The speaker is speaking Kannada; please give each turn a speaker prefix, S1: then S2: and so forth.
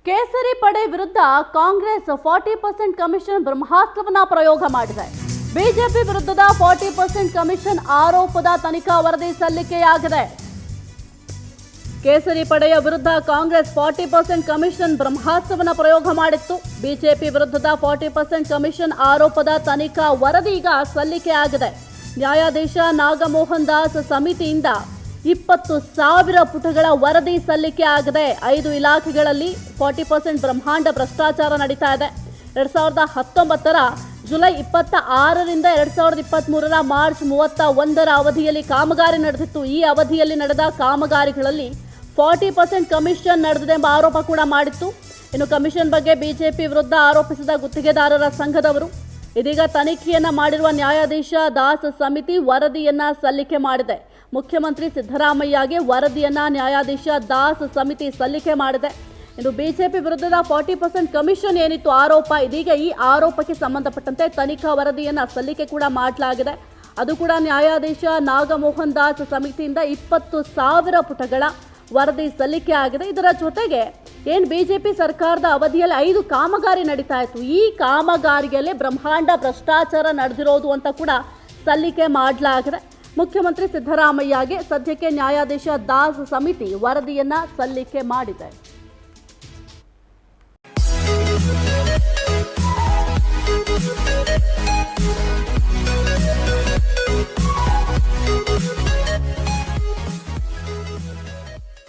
S1: ಕೇಸರಿ ಪಡೆ ವಿರುದ್ಧ ಕಾಂಗ್ರೆಸ್ 40% ಕಮಿಷನ್ ಬ್ರಹ್ಮಾಸ್ತ್ರವನ್ನ ಪ್ರಯೋಗ ಮಾಡಿದೆ. ಬಿಜೆಪಿ ವಿರುದ್ಧದ 40% ಕಮಿಷನ್ ಆರೋಪದ ತನಿಖಾ ವರದಿ ಸಲ್ಲಿಕೆಯಾಗಿದೆ. ಕೇಸರಿ ಪಡೆಯ ವಿರುದ್ಧ ಕಾಂಗ್ರೆಸ್ 40% ಕಮಿಷನ್ ಬ್ರಹ್ಮಾಸ್ತ್ರವನ್ನ ಪ್ರಯೋಗ ಮಾಡಿತ್ತು. ಬಿಜೆಪಿ ವಿರುದ್ಧದ 40% ಕಮಿಷನ್ ಆರೋಪದ ತನಿಖಾ ವರದಿ ಈಗ ಸಲ್ಲಿಕೆಯಾಗಿದೆ. ನ್ಯಾಯಾಧೀಶ ನಾಗಮೋಹನ್ ದಾಸ್ ಸಮಿತಿಯಿಂದ 20,000 ಪುಟಗಳ ವರದಿ ಸಲ್ಲಿಕೆ ಆಗಿದೆ. 5 ಇಲಾಖೆಗಳಲ್ಲಿ 40% ಬ್ರಹ್ಮಾಂಡ ಭ್ರಷ್ಟಾಚಾರ ನಡೀತಾ ಇದೆ. 2019 ಜುಲೈ 26ರಿಂದ 2023 ಮಾರ್ಚ್ 31 ಅವಧಿಯಲ್ಲಿ ಕಾಮಗಾರಿ ನಡೆದಿತ್ತು. ಈ ಅವಧಿಯಲ್ಲಿ ನಡೆದ ಕಾಮಗಾರಿಗಳಲ್ಲಿ 40% ಕಮಿಷನ್ ನಡೆದಿದೆ ಎಂಬ ಆರೋಪ ಕೂಡ ಮಾಡಿತ್ತು. ಇನ್ನು ಕಮಿಷನ್ ಬಗ್ಗೆ ಬಿಜೆಪಿ ವಿರುದ್ಧ ಆರೋಪಿಸಿದ ಗುತ್ತಿಗೆದಾರರ ಸಂಘದವರು ಇದೀಗ ತನಿಖೆಯನ್ನ ಮಾಡಿರುವ ನ್ಯಾಯಾಧೀಶ ದಾಸ್ ಸಮಿತಿ ವರದಿಯನ್ನ ಸಲ್ಲಿಕೆ ಮಾಡಿದೆ. ಮುಖ್ಯಮಂತ್ರಿ ಸಿದ್ದರಾಮಯ್ಯಗೆ ವರದಿಯನ್ನ ನ್ಯಾಯಾಧೀಶ ದಾಸ್ ಸಮಿತಿ ಸಲ್ಲಿಕೆ ಮಾಡಿದೆ. ಇನ್ನು ಬಿಜೆಪಿ ವಿರುದ್ಧದ 40% ಕಮಿಷನ್ ಏನಿತ್ತು ಆರೋಪ, ಇದೀಗ ಈ ಆರೋಪಕ್ಕೆ ಸಂಬಂಧಪಟ್ಟಂತೆ ತನಿಖಾ ವರದಿಯನ್ನ ಸಲ್ಲಿಕೆ ಕೂಡ ಮಾಡಲಾಗಿದೆ. ಅದು ಕೂಡ ನ್ಯಾಯಾಧೀಶ ನಾಗಮೋಹನ್ ದಾಸ್ ಸಮಿತಿಯಿಂದ 20,000 ಪುಟಗಳ ವರದಿ ಸಲ್ಲಿಕೆ ಆಗಿದೆ. ಇದರ ಜೊತೆಗೆ ಏನು ಬಿಜೆಪಿ ಸರ್ಕಾರದ ಅವಧಿಯಲ್ಲಿ 5 ಕಾಮಗಾರಿ ನಡೀತಾ ಇತ್ತು, ಈ ಕಾಮಗಾರಿಯಲ್ಲಿ ಬ್ರಹ್ಮಾಂಡ ಭ್ರಷ್ಟಾಚಾರ ನಡೆದಿರೋದು ಅಂತ ಕೂಡ ಸಲ್ಲಿಕೆ ಮಾಡಲಾಗಿದೆ. ಮುಖ್ಯಮಂತ್ರಿ ಸಿದ್ದರಾಮಯ್ಯಗೆ ಸದ್ಯಕ್ಕೆ ನ್ಯಾಯಾಧೀಶ ದಾಸ್ ಸಮಿತಿ ವರದಿಯನ್ನ ಸಲ್ಲಿಕೆ ಮಾಡಿದೆ.